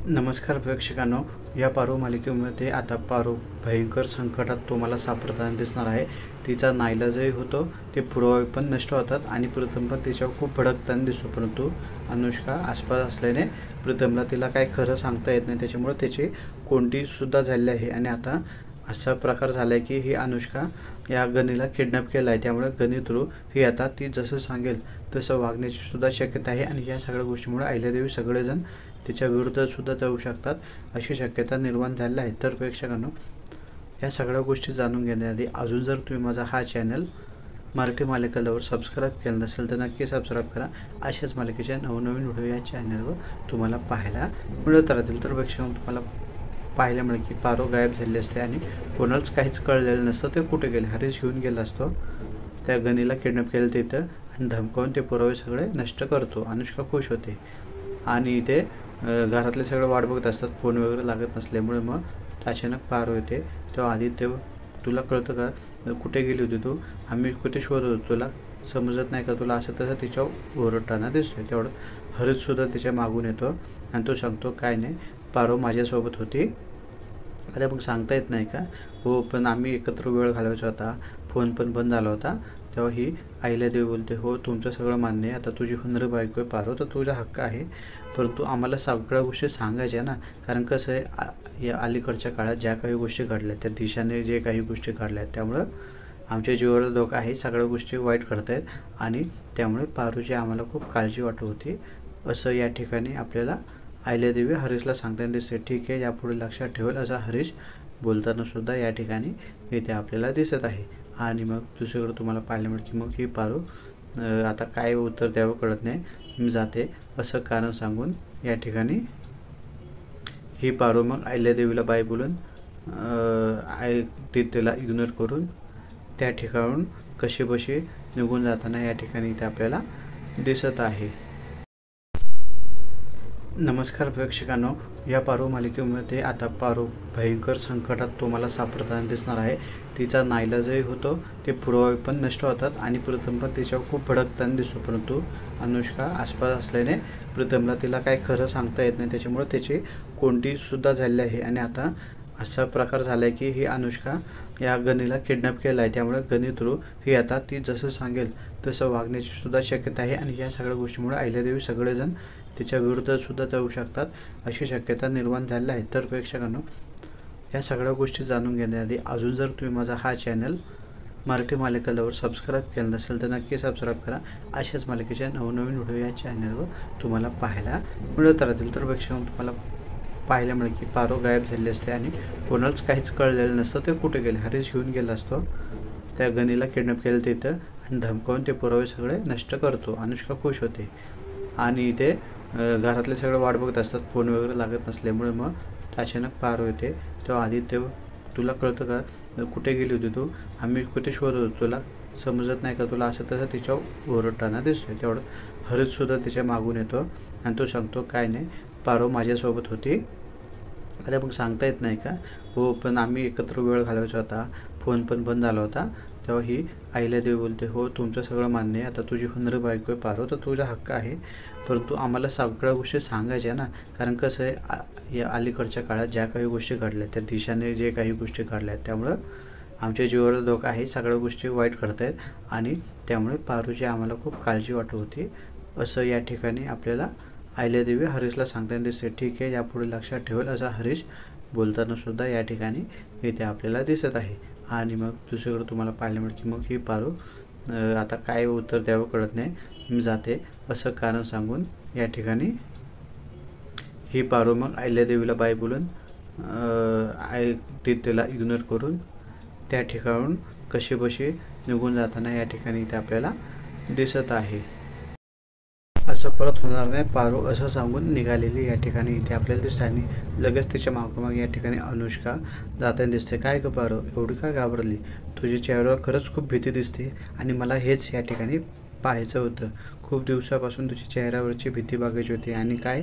नमस्कार प्रेक्षकांनो, या पारो मालिकेमध्ये आता पारो भयंकर संकटात तुम्हाला सापडताना दिसणार आहे. तिचा नाईलाजही होतो, ते पुरावे पण नष्ट होतात आणि प्रीतम पण तिच्यावर खूप भडकताना दिसतो. परंतु अनुष्का आसपास असल्याने प्रीतमला तिला काय खरं सांगता येत नाही, त्याच्यामुळे त्याची कोंडीसुद्धा झाली आहे. आणि आता असा प्रकार झाला आहे की ही अनुष्का या गनीला किडनॅप केला आहे. त्यामुळे गनी थ्रू ही आता ती जसं सांगेल तसं वागण्याची सुद्धा शक्यता आहे. आणि या सगळ्या गोष्टीमुळे अहिल्यादेवी सगळेजण तिच्या विरुद्ध सुद्धा जाऊ शकतात, अशी शक्यता निर्माण झाली आहे. तर प्रेक्षकांनो, या सगळ्या गोष्टी जाणून घेण्याआधी अजून जर तुम्ही माझा हा चॅनल मराठी मालिका लवर सबस्क्राईब केलं नसेल तर नक्की सबस्क्राईब करा. अशाच मालिकेच्या नवनवीन व्हिडिओ या चॅनलवर तुम्हाला पाहायला मिळत राहतील. तर प्रेक्षकांनो, तुम्हाला पाहायला मिळेल की पारो गायब झाले असते आणि कोणालाच काहीच कळलेलं नसतं ते कुठे गेले. हरीश घेऊन गेला असतो त्या गनीला किडनॅप केलं तिथं आणि धमकावून ते पुरावे सगळे नष्ट करतो. अनुष्का खुश होते आणि इथे घरातले सगळे वाट बघत असतात, फोन वगैरे लागत नसल्यामुळे. मग अचानक पारो येते. तेव्हा आदित्य, तुला कळतं का, कुठे गेली होती तू, आम्ही कुठे शोधत होतो, तुला समजत नाही का तुला, असं तसं तिच्यावर ओरडताना दिसतोय. तेवढं हरीशसुद्धा तिच्या मागून येतो आणि तो सांगतो, काय नाही, पारो माझ्यासोबत होती. अरे मग सांगता येत नाही का, हो पण आम्ही एकत्र वेळ घालवायचा होता, फोन पण बंद झाला होता. तेव्हा ही अहिल्यादेवी बोलते, हो तुमचं सगळं मान्य आहे, आता तुझी होणारी बायको आहे पारो, तर तुझा हक्क आहे, परंतु आम्हाला सगळ्या गोष्टी सांगायच्या ना. कारण कसं आहे, या अलीकडच्या काळात ज्या काही गोष्टी घडल्या, त्या दिशाने जे काही गोष्टी घडल्या, त्यामुळं आमच्या जीवाला धोका आहे, सगळ्या गोष्टी वाईट घडत आहेत आणि त्यामुळे पारूची आम्हाला खूप काळजी वाटत होती, असं या ठिकाणी आपल्याला अहिल्यादेवी हरीशला सांगताना दिसते. ठीक आहे, यापुढे लक्षात ठेवेल, असा हरीश बोलताना सुद्धा या ठिकाणी इथे आपल्याला दिसत आहे. आणि मग दुसरीकडे तुम्हाला पाहायला मिळेल की मग ही पारू आता काय उत्तर द्यावं कळत नाही, मी जाते असं कारण सांगून या ठिकाणी ही पारू मग अहिल्यादेवीला बाय बोलून तिला इग्नोर करून त्या ठिकाणून कशीबशी निघून जाताना या ठिकाणी इथे आपल्याला दिसत आहे. नमस्कार प्रेक्षकांनो, या पारो मालिकेमध्ये आता पारो भयंकर संकटात तुम्हाला सापडताना दिसणार आहे. तिचा नाईलाजही होतो, ते पुरावे पण नष्ट होतात आणि प्रीतम पण तिच्यावर खूप भडकताना दिसतो. परंतु अनुष्का आसपास असल्याने प्रीतमला तिला काय खरं सांगता येत नाही, त्याच्यामुळे त्याची कोंडीसुद्धा झाली आहे. आणि आता असा प्रकार झाला आहे की ही अनुष्का या गनीला किडनॅप केला आहे. त्यामुळे गनी थ्रू ही आता ती जसं सांगेल तसं वागण्याची सुद्धा शक्यता आहे. आणि या सगळ्या गोष्टीमुळे अहिल्यादेवी सगळेजण तिच्या विरुद्ध सुद्धा जाऊ शकतात, अशी शक्यता निर्माण झाली आहे. तर प्रेक्षकांनो, या सगळ्या गोष्टी जाणून घेण्याआधी अजून जर तुम्ही माझा हा चॅनल मराठी मालिका लवर सबस्क्राईब केलं नसेल तर नक्की सबस्क्राईब करा. अशाच मालिकेच्या नवनवीन व्हिडिओ या चॅनलवर तुम्हाला पाहायला मिळत राहतील. तर प्रेक्षकांनो, तुम्हाला पाहायला मिळेल की पारो गायब झाले असते आणि कोणालाच काहीच कळलेलं नसतं ते कुठे गेले. हरीश घेऊन गेला असतो त्या गनीला किडनॅप केलं तिथं आणि धमकावून ते पुरावे सगळे नष्ट करतो. अनुष्का खुश होते आणि इथे घरातले सगळे वाट बघत असतात, फोन वगैरे लागत नसल्यामुळे. मग अचानक पारो येते. तेव्हा आदित्य, तुला कळतं का, कुठे गेली होती तू, आम्ही कुठे शोधत होतो, तुला समजत नाही का तुला, असं तसं तिच्यावर ओरडताना दिसतोय. तेवढं हरीशसुद्धा तिच्या मागून येतो आणि तो सांगतो, काय नाही, पारो माझ्यासोबत होती. अरे मग सांगता येत नाही का, हो पण आम्ही एकत्र वेळ घालवायचा होता, फोन पण बंद झाला होता. तेव्हा ही अहिल्यादेवी बोलते, हो तुमचं सगळं मान्य आहे, आता तुझी होणारी बायको आहे पारो, तर तुझा हक्क आहे, परंतु आम्हाला सगळ्या गोष्टी सांगायच्या ना. कारण कसं आहे, या अलीकडच्या काळात ज्या काही गोष्टी घडल्या, त्या दिशाने जे काही गोष्टी घडल्या, त्यामुळं आमच्या जीवाला धोका आहे, सगळ्या गोष्टी वाईट घडत आहेत आणि त्यामुळे पारूची आम्हाला खूप काळजी वाटत होती, असं या ठिकाणी आपल्याला अहिल्यादेवी हरीशला सांगताना दिसते. ठीक आहे, यापुढे लक्षात ठेवेल, असा हरीश बोलताना सुद्धा या ठिकाणी इथे आपल्याला दिसत आहे. आणि मग दुसरीकडे तुम्हाला पाहायला मिळेल की मग ही पारू आता काय उत्तर द्यावं कळत नाही, मी जाते असं कारण सांगून या ठिकाणी ही पारू मग अहिल्यादेवीला बाय बोलून तिला इग्नोर करून त्या ठिकाणून कशीबशी निघून जाताना या ठिकाणी इथे आपल्याला दिसत आहे. असं परत होणार नाही, पारू असं सांगून निघालेली या ठिकाणी इथे आपल्याला दिसते. आणि लगेच तिच्या मागोमाग या ठिकाणी अनुष्का जाताना दिसते. काय गं पारू, एवढी काय घाबरली, तुझ्या चेहऱ्यावर खरंच खूप भीती दिसते आणि मला हेच या ठिकाणी पाहायचं होतं. खूप दिवसापासून तुझ्या चेहऱ्यावरची भीती बघायची होती. आणि काय,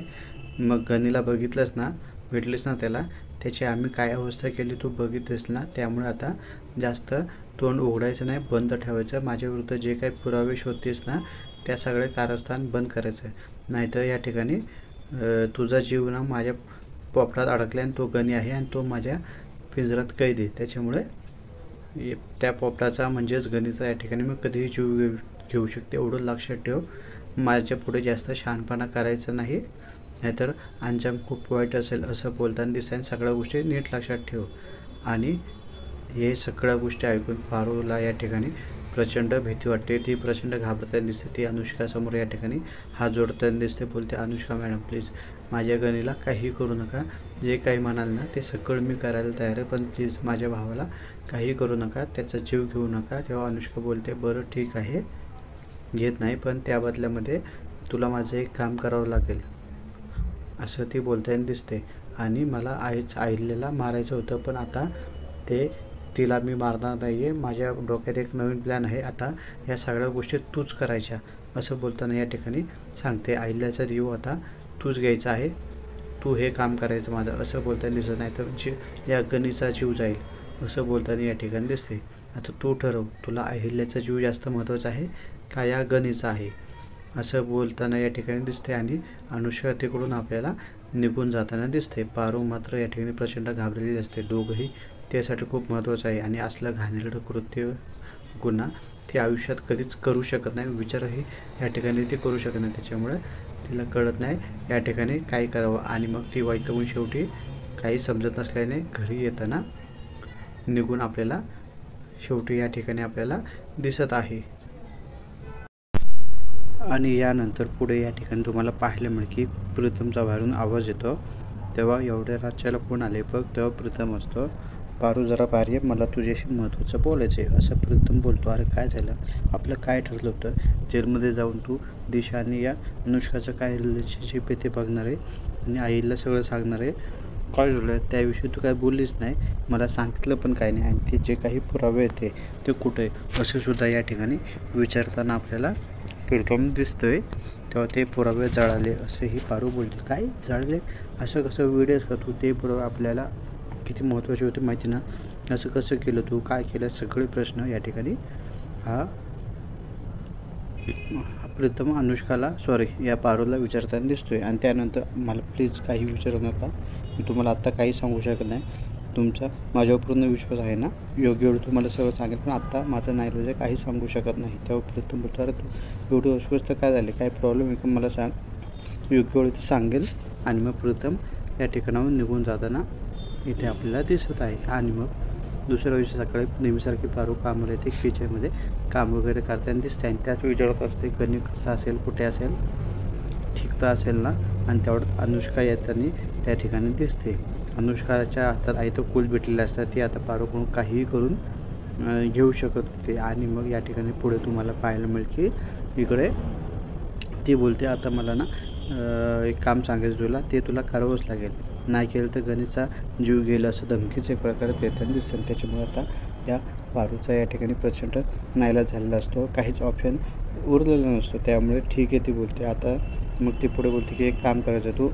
मग गनीला बघितलंस ना, भेटलीस ना त्याला, त्याची आम्ही काय अवस्था केली तू बघितलीस ना. त्यामुळे आता जास्त तोंड उघडायचं नाही, बंद ठेवायचं. माझ्याविरुद्ध जे काही पुरावे शोधतेस ना, त्या सगळे कारस्थान बंद करायचं, नाहीतर या ठिकाणी तुझा जीव ना माझ्या पोपटात अडकला आणि तो गणी आहे आणि तो माझ्या पिंजऱ्यात कैद आहे. त्याच्यामुळे त्या पोपटाचा म्हणजेच गणीचा या ठिकाणी मी कधीही जीव घेऊ शकते, एवढं लक्षात ठेव. माझ्या पुढे जास्त शहाणपणा करायचं नाही, नाहीतर अंजाम खूप वाईट असेल असं बोलताना दिसेल. सगळ्या गोष्टी नीट लक्षात ठेव. आणि हे सगळ्या गोष्टी ऐकून पारूला या ठिकाणी प्रचंड भीती वाटते. ती प्रचंड घाबरताना दिसते. ती अनुष्कासमोर या ठिकाणी हात जोडताना दिसते. बोलते, अनुष्का मॅडम प्लीज माझ्या गणीला काही करू नका, जे काही म्हणाल ना ते सगळं मी करायला तयार आहे, पण प्लीज माझ्या भावाला काही करू नका, त्याचा जीव घेऊ नका. तेव्हा अनुष्का बोलते, बरं ठीक आहे, घेत नाही, पण त्या बदल्यामध्ये तुला माझं एक काम करावं लागेल असं ती बोलताना दिसते. आणि मला अहिल्याला मारायचं होतं, पण आता तिला मी मारणार नाही आहे. माझ्या डोक्यात एक नवीन प्लॅन आहे. आता या सगळ्या गोष्टी तूच करायच्या असं बोलताना या ठिकाणी सांगते. अहिल्याचा जीव आता तूच घ्यायचा आहे, तू हे काम करायचं माझं असं बोलताना दिसत नाही, तर या गणीचा जीव जाईल असं बोलताना या ठिकाणी दिसते. आता तू ठरव, तुला अहिल्याचा जीव जास्त महत्त्वाचा आहे का या गणीचा आहे असं बोलताना या ठिकाणी दिसते. आणि अनुष्का तिकडून आपल्याला निघून जाताना दिसते. पारू मात्र या ठिकाणी प्रचंड घाबरलेली असते. दोघंही त्यासाठी खूप महत्त्वाचं आहे आणि असलं घाणेरडं कृत्य गुन्हा ती आयुष्यात कधीच करू शकत नाही, विचारही या ठिकाणी ती करू शकत नाही. त्याच्यामुळे तिला कळत नाही या ठिकाणी काय करावं. आणि मग ती वैतागून शेवटी काही समजत नसल्याने घरी येताना निघून आपल्याला शेवटी या ठिकाणी आपल्याला दिसत आहे. आणि यानंतर पुढे या ठिकाणी तुम्हाला पाहायला मिळेल की प्रीतमचा बाहेरून आवाज येतो. तेव्हा एवढ्या रातच्याला कोण आले बघ. तेव्हा प्रीतम असतो, पारू जरा बाहेर ये, मला तुझ्याशी महत्त्वाचं बोलायचं आहे असं प्रीतम बोलतो. अरे काय झालं, आपलं काय ठरलं होतं, जेलमध्ये जाऊन तू दिशा आणि या अनुष्काचं काय रिलेशनशिप आहे ते बघणार आहे आणि आईला सगळं सांगणार आहे. काय झालं त्याविषयी तू काय बोललीच नाही, मला सांगितलं पण काय नाही, आणि ते जे काही पुरावे येते ते कुठे आहे असं सुद्धा या ठिकाणी विचारताना आपल्याला प्रीतम दिसतोय. तेव्हा ते पुरावे जळाले असंही पारू बोलते. काय जळले, असं कसं वेळेस का तू, ते पुरावे आपल्याला किती महत्त्वाचे होते माहिती ना, असं कसं केलं तू, काय केलं, सगळे प्रश्न या ठिकाणी हा प्रीतम अनुष्काला या पारूला विचारताना दिसतोय. आणि त्यानंतर मला प्लीज काही विचारू नका, मी तुम्हाला आत्ता काही सांगू शकत नाही, तुमचा माझ्यावर पूर्ण विश्वास आहे ना, योग्य वेळी तुम्हाला सगळं सांगेल, पण आत्ता माझं नाईलाज काही सांगू शकत नाही. तेव्हा प्रीतम बोलतो, अरे तू एवढी अस्वस्थ काय झाले, काय प्रॉब्लेम आहे का मला सांग, योग्य वेळी ते सांगेल. आणि मग प्रीतम या ठिकाणाहून निघून जाताना इथे आपल्याला दिसत आहे. आणि मग दुसऱ्या दिवशी सकाळी नेहमीसारखी पारू कामाला येते, किचनमध्ये काम वगैरे करताना दिसते. आणि त्याच विचारत असते गणी कसा असेल, कुठे असेल, ठीक तर असेल ना. आणि तेवढं अनुष्का येताना त्या ठिकाणी दिसते. अनुष्काच्या हातात आई तो कूल भेटलेले असतात, ती आता पारूकडून काहीही करून घेऊ शकत होते. आणि मग या ठिकाणी पुढे तुम्हाला पाहायला मिळेल की इकडे ती बोलते, आता मला ना एक काम सांगायचं तुला, ते तुला करावंच लागेल, नाही केलं तर गणीचा जीव गेला असं धमकीचे प्रकार येताना दिसतात. त्याच्यामुळे आता या पारूचा या ठिकाणी प्रचंड नाईलाज झालेला असतो, काहीच ऑप्शन उरलेला नसतो. त्यामुळे ठीक आहे ती बोलते. आता मग ती पुढे बोलते की एक काम करायचं, तू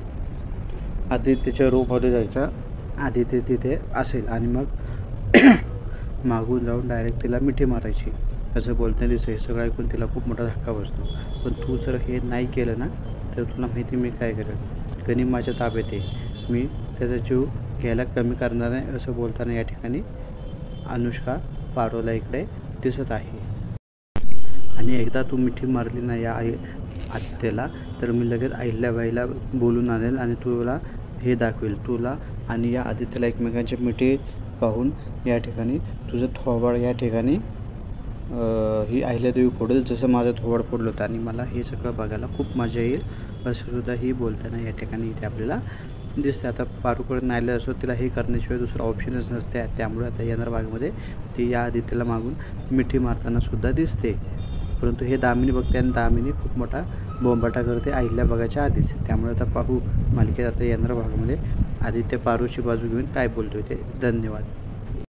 आदित्यच्या रूममध्ये जायचा, आदित्य तिथे असेल आणि मग मागून जाऊन डायरेक्ट तिला मिठी मारायची असं बोलताना दिसतं. हे सगळं ऐकून तिला खूप मोठा धक्का बसतो. पण तू जर हे नाही केलं ना तर तुला माहिती मी काय करेन, गणी माझ्या ताब्यात आहे, मी त्याचा जीव घ्यायला कमी करणार नाही असं बोलताना या ठिकाणी अनुष्का पारूला इकडे दिसत आहे. आणि एकदा तू मिठी मारली ना या आदित्यला तर मी लगेच अहिल्याबाईला बोलून आणेल आणि तुला हे दाखवेल, तुला आणि या आदित्यला एकमेकांची मिठी पाहून या ठिकाणी तुझं थोबाड या ठिकाणी ही अहिल्यादेवी फोडेल जसं माझं थोबाड फोडलं होतं. आणि मला हे सगळं बघायला खूप मजा येईल असं सुद्धा ही बोलताना या ठिकाणी इथे आपल्याला दिसते. आता पारूकडे नाहीला असो, तिला हे करण्याशिवाय दुसरा ऑप्शनच नसते. त्यामुळे आता येणाऱ्या भागामध्ये ती या आदित्यला मागून मिठी मारताना सुद्धा दिसते. परंतु हे दामिनी बघते आणि दामिनी खूप मोठा बोंबाटा करते अहिल्या बघायच्या आधीच. त्यामुळे आता पाहू मालिकेत आता येणाऱ्या भागामध्ये आदित्य पारूची बाजू घेऊन काय बोलतोय ते. धन्यवाद.